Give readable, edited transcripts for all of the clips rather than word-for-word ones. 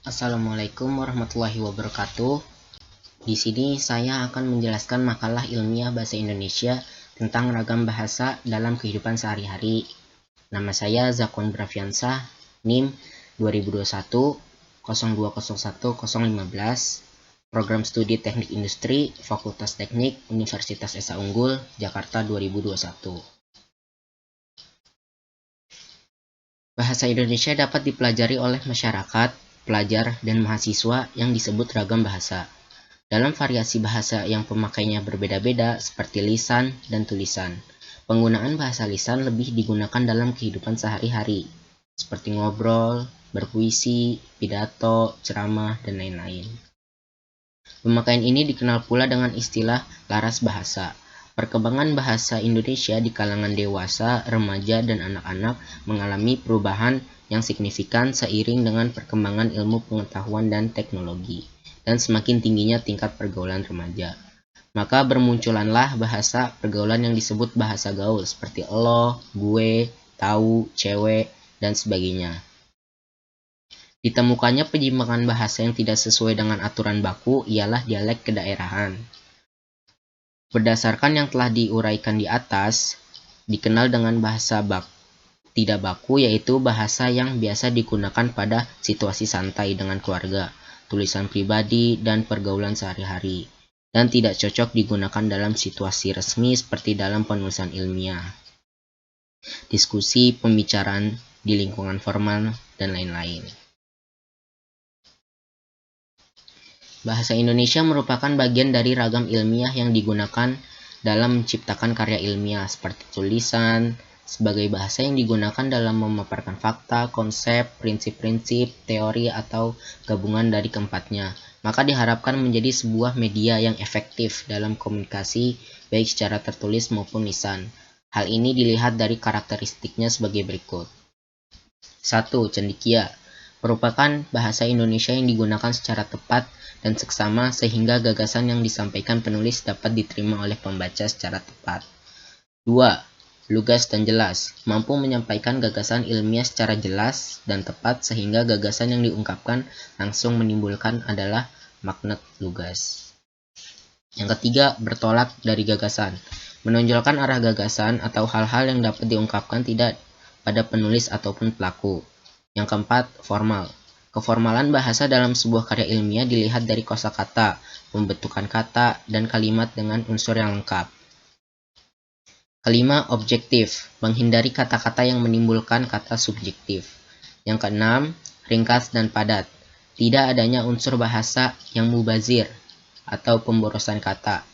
Assalamualaikum warahmatullahi wabarakatuh. Di sini saya akan menjelaskan makalah ilmiah bahasa Indonesia tentang ragam bahasa dalam kehidupan sehari-hari. Nama saya Zakwan Brafiansah, NIM 2021 0201 015, Program Studi Teknik Industri, Fakultas Teknik, Universitas Esa Unggul, Jakarta 2021. Bahasa Indonesia dapat dipelajari oleh masyarakat, pelajar, dan mahasiswa yang disebut ragam bahasa. Dalam variasi bahasa yang pemakainya berbeda-beda seperti lisan dan tulisan, penggunaan bahasa lisan lebih digunakan dalam kehidupan sehari-hari, seperti ngobrol, berpuisi, pidato, ceramah, dan lain-lain. Pemakaian ini dikenal pula dengan istilah laras bahasa. Perkembangan bahasa Indonesia di kalangan dewasa, remaja, dan anak-anak mengalami perubahan yang signifikan seiring dengan perkembangan ilmu pengetahuan dan teknologi, dan semakin tingginya tingkat pergaulan remaja. Maka bermunculanlah bahasa pergaulan yang disebut bahasa gaul seperti lo, gue, tahu, cewek, dan sebagainya. Ditemukannya penyimpangan bahasa yang tidak sesuai dengan aturan baku ialah dialek kedaerahan. Berdasarkan yang telah diuraikan di atas, dikenal dengan bahasa tidak baku yaitu bahasa yang biasa digunakan pada situasi santai dengan keluarga, tulisan pribadi, dan pergaulan sehari-hari, dan tidak cocok digunakan dalam situasi resmi seperti dalam penulisan ilmiah, diskusi, pembicaraan di lingkungan formal, dan lain-lain. Bahasa Indonesia merupakan bagian dari ragam ilmiah yang digunakan dalam menciptakan karya ilmiah seperti tulisan, sebagai bahasa yang digunakan dalam memaparkan fakta, konsep, prinsip-prinsip, teori, atau gabungan dari keempatnya. Maka diharapkan menjadi sebuah media yang efektif dalam komunikasi baik secara tertulis maupun lisan. Hal ini dilihat dari karakteristiknya sebagai berikut. 1. Cendekia merupakan bahasa Indonesia yang digunakan secara tepat dan seksama sehingga gagasan yang disampaikan penulis dapat diterima oleh pembaca secara tepat. 2. Lugas dan jelas, mampu menyampaikan gagasan ilmiah secara jelas dan tepat sehingga gagasan yang diungkapkan langsung menimbulkan adalah magnet lugas. Yang ketiga, bertolak dari gagasan, menonjolkan arah gagasan atau hal-hal yang dapat diungkapkan tidak pada penulis ataupun pelaku. Yang keempat, formal. Keformalan bahasa dalam sebuah karya ilmiah dilihat dari kosakata, pembentukan kata, dan kalimat dengan unsur yang lengkap. Kelima, objektif. Menghindari kata-kata yang menimbulkan kata subjektif. Yang keenam, ringkas dan padat. Tidak adanya unsur bahasa yang mubazir atau pemborosan kata.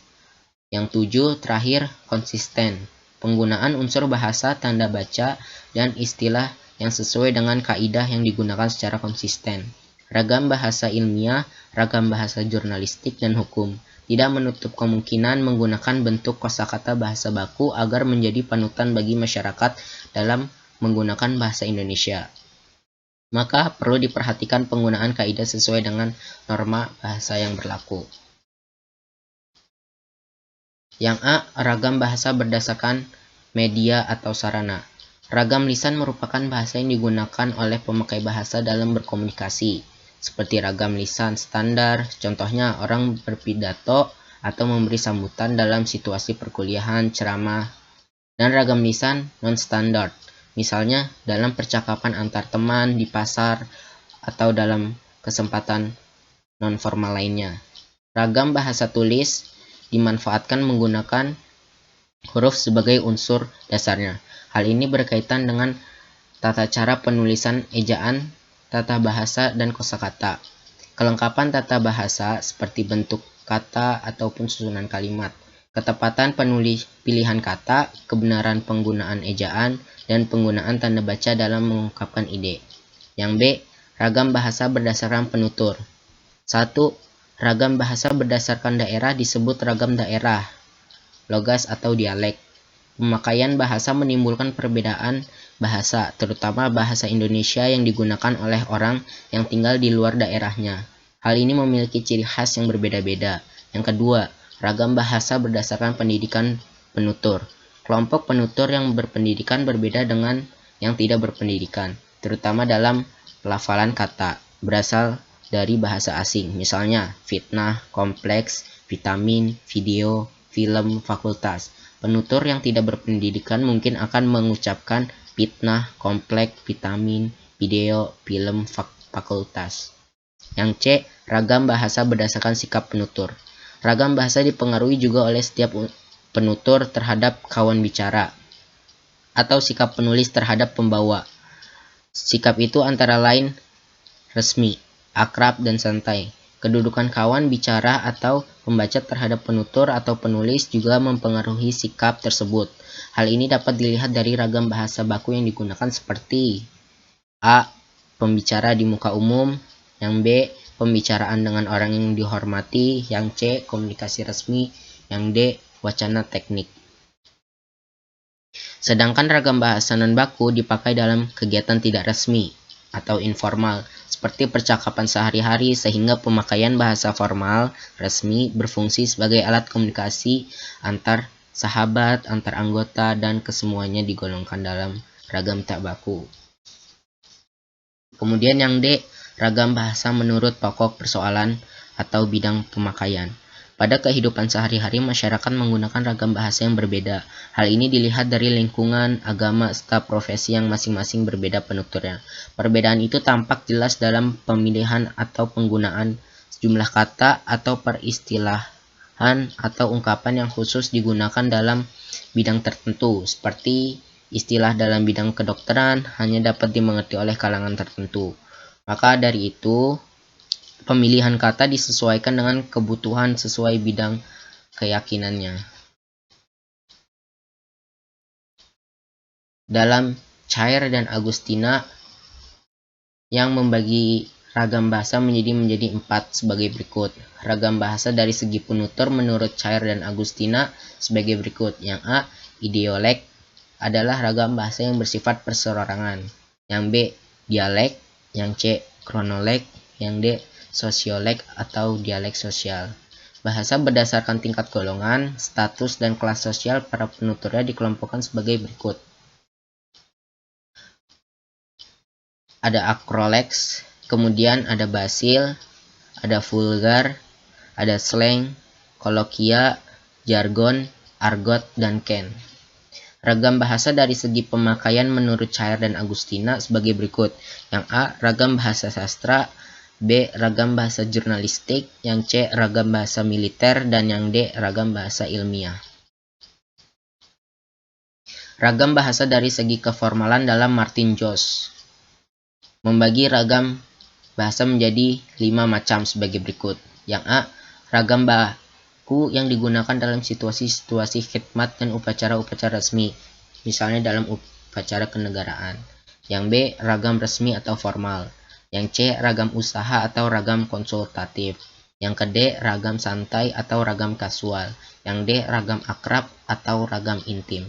Yang tujuh, terakhir, konsisten. Penggunaan unsur bahasa, tanda baca, dan istilah yang sesuai dengan kaidah yang digunakan secara konsisten. Ragam bahasa ilmiah, ragam bahasa jurnalistik, dan hukum tidak menutup kemungkinan menggunakan bentuk kosakata bahasa baku agar menjadi panutan bagi masyarakat dalam menggunakan bahasa Indonesia. Maka perlu diperhatikan penggunaan kaidah sesuai dengan norma bahasa yang berlaku. Yang A. Ragam bahasa berdasarkan media atau sarana. Ragam lisan merupakan bahasa yang digunakan oleh pemakai bahasa dalam berkomunikasi, seperti ragam lisan standar, contohnya orang berpidato atau memberi sambutan dalam situasi perkuliahan, ceramah, dan ragam lisan non-standard, misalnya dalam percakapan antar teman, di pasar, atau dalam kesempatan non-formal lainnya. Ragam bahasa tulis dimanfaatkan menggunakan huruf sebagai unsur dasarnya. Hal ini berkaitan dengan tata cara penulisan ejaan, tata bahasa, dan kosakata. Kelengkapan tata bahasa seperti bentuk kata ataupun susunan kalimat, ketepatan pilihan kata, kebenaran penggunaan ejaan, dan penggunaan tanda baca dalam mengungkapkan ide. Yang B. Ragam bahasa berdasarkan penutur. 1. Ragam bahasa berdasarkan daerah disebut ragam daerah, logas atau dialek. Pemakaian bahasa menimbulkan perbedaan bahasa, terutama bahasa Indonesia yang digunakan oleh orang yang tinggal di luar daerahnya. Hal ini memiliki ciri khas yang berbeda-beda. Yang kedua, ragam bahasa berdasarkan pendidikan penutur. Kelompok penutur yang berpendidikan berbeda dengan yang tidak berpendidikan, terutama dalam pelafalan kata, berasal dari bahasa asing, misalnya fitnah, kompleks, vitamin, video, film, fakultas. Penutur yang tidak berpendidikan mungkin akan mengucapkan fitnah, kompleks, vitamin, video, film, fakultas. Yang C. Ragam bahasa berdasarkan sikap penutur. Ragam bahasa dipengaruhi juga oleh setiap penutur terhadap kawan bicara atau sikap penulis terhadap pembawa. Sikap itu antara lain resmi, akrab, dan santai. Kedudukan kawan bicara atau pembaca terhadap penutur atau penulis juga mempengaruhi sikap tersebut. Hal ini dapat dilihat dari ragam bahasa baku yang digunakan seperti A. Pembicara di muka umum. Yang B. Pembicaraan dengan orang yang dihormati. Yang C. Komunikasi resmi. Yang D. Wacana teknik. Sedangkan ragam bahasa non-baku dipakai dalam kegiatan tidak resmi atau informal, seperti percakapan sehari-hari, sehingga pemakaian bahasa formal resmi berfungsi sebagai alat komunikasi antar sahabat, antar anggota, dan kesemuanya digolongkan dalam ragam tak baku. Kemudian yang D, ragam bahasa menurut pokok persoalan atau bidang pemakaian. Pada kehidupan sehari-hari, masyarakat menggunakan ragam bahasa yang berbeda. Hal ini dilihat dari lingkungan, agama, serta profesi yang masing-masing berbeda penuturnya. Perbedaan itu tampak jelas dalam pemilihan atau penggunaan sejumlah kata atau peristilahan atau ungkapan yang khusus digunakan dalam bidang tertentu, seperti istilah dalam bidang kedokteran hanya dapat dimengerti oleh kalangan tertentu. Maka dari itu, pemilihan kata disesuaikan dengan kebutuhan sesuai bidang keyakinannya. Dalam Cair dan Agustina yang membagi ragam bahasa menjadi 4 sebagai berikut. Ragam bahasa dari segi penutur menurut Cair dan Agustina sebagai berikut. Yang A. Idiolek adalah ragam bahasa yang bersifat perseorangan. Yang B. Dialek. Yang C. Kronolog. Yang D. Sosiolek atau dialek sosial. Bahasa berdasarkan tingkat golongan, status, dan kelas sosial para penuturnya dikelompokkan sebagai berikut. Ada akroleks, kemudian ada basil, ada vulgar, ada slang, kolokia, jargon, argot, dan ken. Ragam bahasa dari segi pemakaian menurut Cair dan Agustina sebagai berikut. Yang A. Ragam bahasa sastra. B. Ragam bahasa jurnalistik. Yang C. Ragam bahasa militer. Dan yang D. Ragam bahasa ilmiah. Ragam bahasa dari segi keformalan dalam Martin Jones membagi ragam bahasa menjadi 5 macam sebagai berikut. Yang A. Ragam baku yang digunakan dalam situasi-situasi khidmat dan upacara-upacara resmi, misalnya dalam upacara kenegaraan. Yang B. Ragam resmi atau formal. Yang C. Ragam usaha atau ragam konsultatif. Yang ke D. Ragam santai atau ragam kasual. Yang D. Ragam akrab atau ragam intim.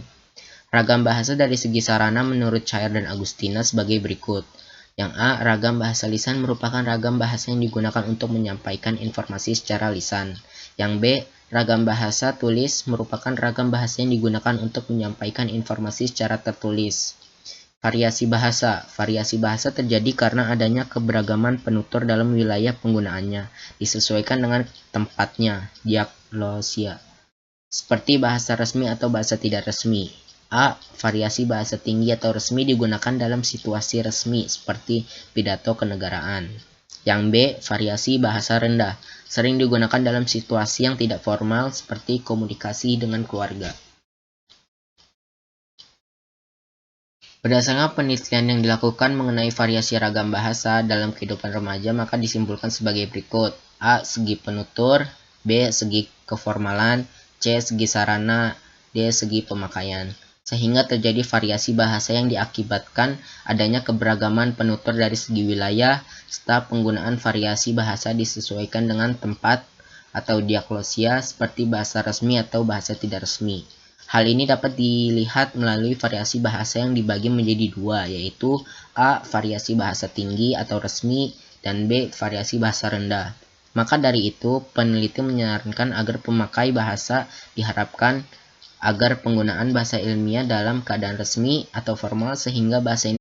Ragam bahasa dari segi sarana menurut Cair dan Agustina sebagai berikut. Yang A. Ragam bahasa lisan merupakan ragam bahasa yang digunakan untuk menyampaikan informasi secara lisan. Yang B. Ragam bahasa tulis merupakan ragam bahasa yang digunakan untuk menyampaikan informasi secara tertulis. Variasi bahasa. Variasi bahasa terjadi karena adanya keberagaman penutur dalam wilayah penggunaannya, disesuaikan dengan tempatnya, diagnosia. Seperti bahasa resmi atau bahasa tidak resmi. A. Variasi bahasa tinggi atau resmi digunakan dalam situasi resmi, seperti pidato kenegaraan. Yang B. Variasi bahasa rendah, sering digunakan dalam situasi yang tidak formal, seperti komunikasi dengan keluarga. Berdasarkan penelitian yang dilakukan mengenai variasi ragam bahasa dalam kehidupan remaja, maka disimpulkan sebagai berikut. A. Segi penutur. B. Segi keformalan. C. Segi sarana. D. Segi pemakaian. Sehingga terjadi variasi bahasa yang diakibatkan adanya keberagaman penutur dari segi wilayah, serta penggunaan variasi bahasa disesuaikan dengan tempat atau diagnosia, seperti bahasa resmi atau bahasa tidak resmi. Hal ini dapat dilihat melalui variasi bahasa yang dibagi menjadi 2, yaitu A. Variasi bahasa tinggi atau resmi, dan B. Variasi bahasa rendah. Maka dari itu, peneliti menyarankan agar pemakai bahasa diharapkan agar penggunaan bahasa ilmiah dalam keadaan resmi atau formal, sehingga bahasa ini